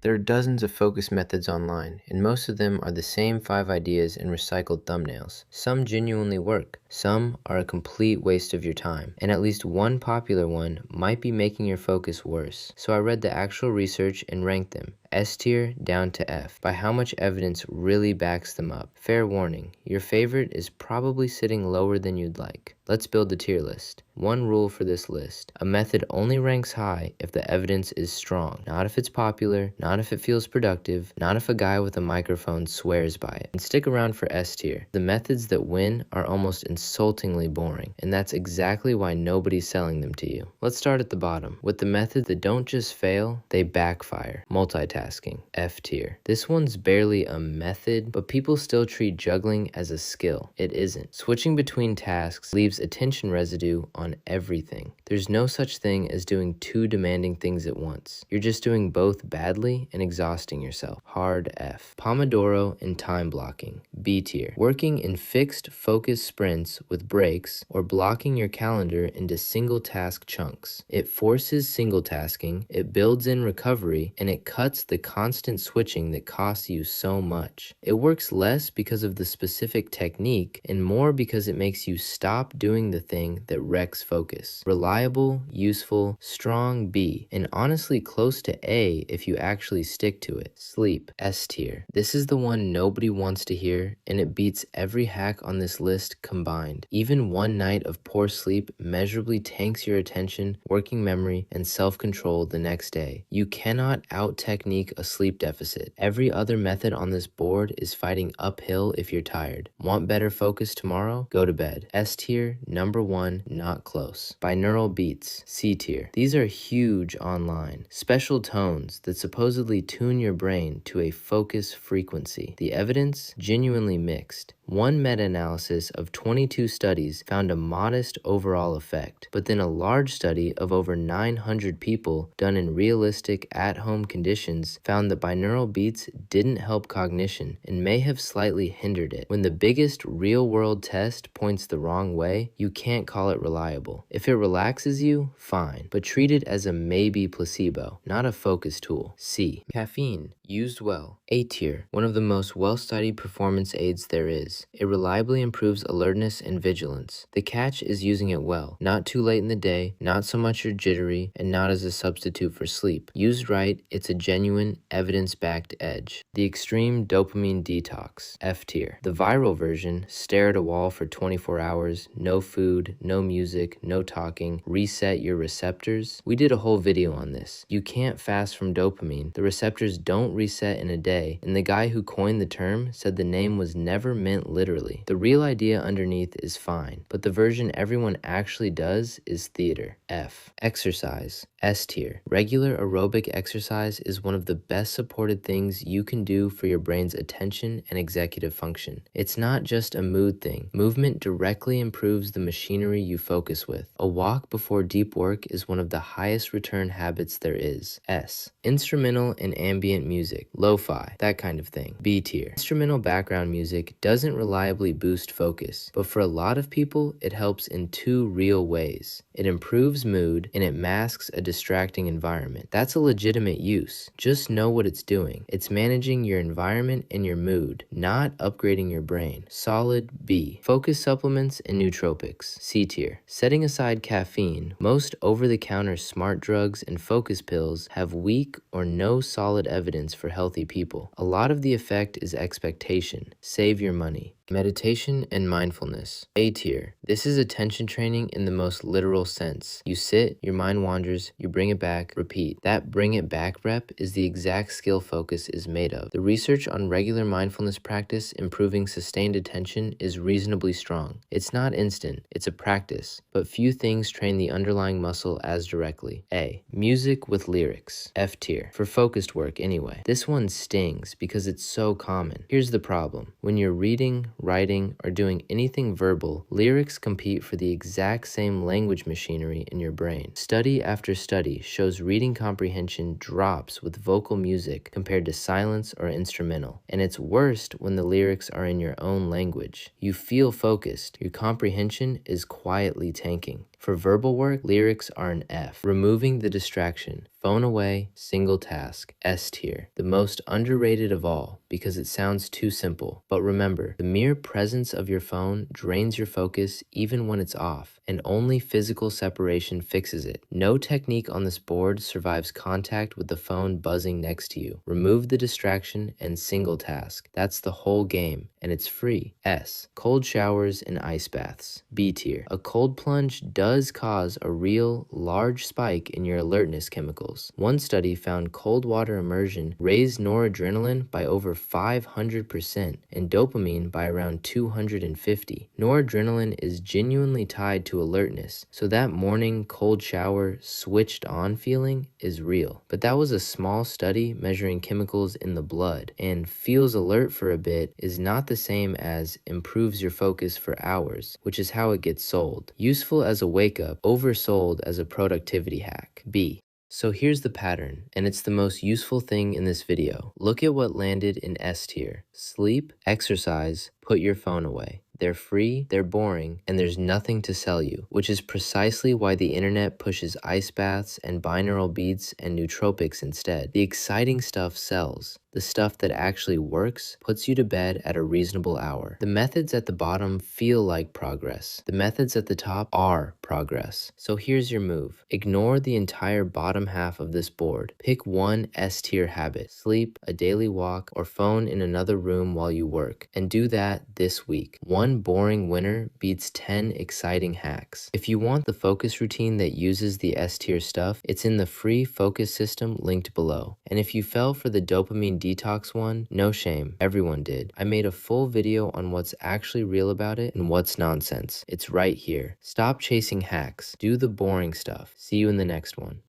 There are dozens of focus methods online, and most of them are the same 5 ideas and recycled thumbnails. Some genuinely work, some are a complete waste of your time, and at least one popular one might be making your focus worse. So I read the actual research and ranked them, S tier down to F, by how much evidence really backs them up. Fair warning, your favorite is probably sitting lower than you'd like. Let's build a tier list. One rule for this list: a method only ranks high if the evidence is strong, not if it's popular, not if it feels productive, not if a guy with a microphone swears by it. And stick around for S tier. The methods that win are almost insultingly boring, and that's exactly why nobody's selling them to you. Let's start at the bottom, with the methods that don't just fail, they backfire. Multitasking, F tier. This one's barely a method, but people still treat juggling as a skill. It isn't. Switching between tasks leaves attention residue on everything. There's no such thing as doing two demanding things at once. You're just doing both badly and exhausting yourself. Hard F. Pomodoro and time blocking, B tier. Working in fixed focus sprints with breaks or blocking your calendar into single task chunks. It forces single tasking, it builds in recovery, and it cuts the constant switching that costs you so much. It works less because of the specific technique and more because it makes you stop doing the thing that wrecks focus. Reliable, useful, strong B, and honestly close to A if you actually stick to it. Sleep, S tier. This is the one nobody wants to hear, and it beats every hack on this list combined. Even one night of poor sleep measurably tanks your attention, working memory, and self-control the next day. You cannot out-technique a sleep deficit. Every other method on this board is fighting uphill if you're tired. Want better focus tomorrow? Go to bed. S tier, number one, not close. Binaural beats, C tier. These are huge online. Special tones that supposedly tune your brain to a focus frequency. The evidence? Genuinely mixed. One meta-analysis of 22 studies found a modest overall effect, but then a large study of over 900 people done in realistic at-home conditions found that binaural beats didn't help cognition and may have slightly hindered it. When the biggest real-world test points the wrong way, you can't call it reliable. If it relaxes you, fine, but treat it as a maybe placebo, not a focus tool. C. Caffeine, used well. A tier, one of the most well-studied performance aids there is. It reliably improves alertness and vigilance. The catch is using it well, not too late in the day, not so much you're jittery, and not as a substitute for sleep. Used right, it's a genuine, evidence-backed edge. The extreme dopamine detox, F tier. The viral version, stare at a wall for 24 hours, no food, no music, no talking, reset your receptors. We did a whole video on this. You can't fast from dopamine. The receptors don't reset in a day, and the guy who coined the term said the name was never meant literally. The real idea underneath is fine, but the version everyone actually does is theater. F. Exercise, S tier. Regular aerobic exercise is one of the best supported things you can do for your brain's attention and executive function. It's not just a mood thing. Movement directly improves the machinery you focus with. A walk before deep work is one of the highest return habits there is. S. Instrumental and ambient music, lo-fi, that kind of thing. B tier. Instrumental background music doesn't reliably boost focus, but for a lot of people, it helps in two real ways. It improves mood and it masks a distracting environment. That's a legitimate use. Just know what it's doing. It's managing your environment and your mood, not upgrading your brain. Solid B. Focus supplements and nootropics, C tier. Setting aside caffeine, most over-the-counter smart drugs and focus pills have weak or no solid evidence for healthy people. A lot of the effect is expectation. Save your money. Meditation and mindfulness, A tier. This is attention training in the most literal sense. You sit, your mind wanders, you bring it back, repeat. That bring it back rep is the exact skill focus is made of. The research on regular mindfulness practice improving sustained attention is reasonably strong. It's not instant, it's a practice, but few things train the underlying muscle as directly. A. Music with lyrics, F tier. For focused work anyway. This one stings because it's so common. Here's the problem. When you're reading, writing, or doing anything verbal, lyrics compete for the exact same language machinery in your brain. Study after study shows reading comprehension drops with vocal music compared to silence or instrumental, and it's worst when the lyrics are in your own language. You feel focused, your comprehension is quietly tanking. For verbal work, lyrics are an F. Removing the distraction. Phone away, single task, S tier. The most underrated of all because it sounds too simple. But remember, the mere presence of your phone drains your focus even when it's off, and only physical separation fixes it. No technique on this board survives contact with the phone buzzing next to you. Remove the distraction and single task. That's the whole game, and it's free. S. Cold showers and ice baths. B tier. A cold plunge does cause a real, large spike in your alertness chemicals. One study found cold water immersion raised noradrenaline by over 500% and dopamine by around 250. Noradrenaline is genuinely tied to alertness, so that morning cold shower switched on feeling is real. But that was a small study measuring chemicals in the blood, and feels alert for a bit is not the same as improves your focus for hours, which is how it gets sold. Useful as a wake-up, oversold as a productivity hack. B. So here's the pattern, and it's the most useful thing in this video. Look at what landed in S tier. Sleep, exercise, put your phone away. They're free, they're boring, and there's nothing to sell you, which is precisely why the internet pushes ice baths and binaural beats and nootropics instead. The exciting stuff sells. The stuff that actually works puts you to bed at a reasonable hour. The methods at the bottom feel like progress. The methods at the top are progress. So here's your move. Ignore the entire bottom half of this board. Pick one S tier habit: sleep, a daily walk, or phone in another room while you work, and do that this week. One boring winner beats 10 exciting hacks. If you want the focus routine that uses the S tier stuff, it's in the free focus system linked below. And if you fell for the dopamine detox one, no shame, everyone did. I made a full video on what's actually real about it and what's nonsense. It's right here. Stop chasing hacks. Do the boring stuff. See you in the next one.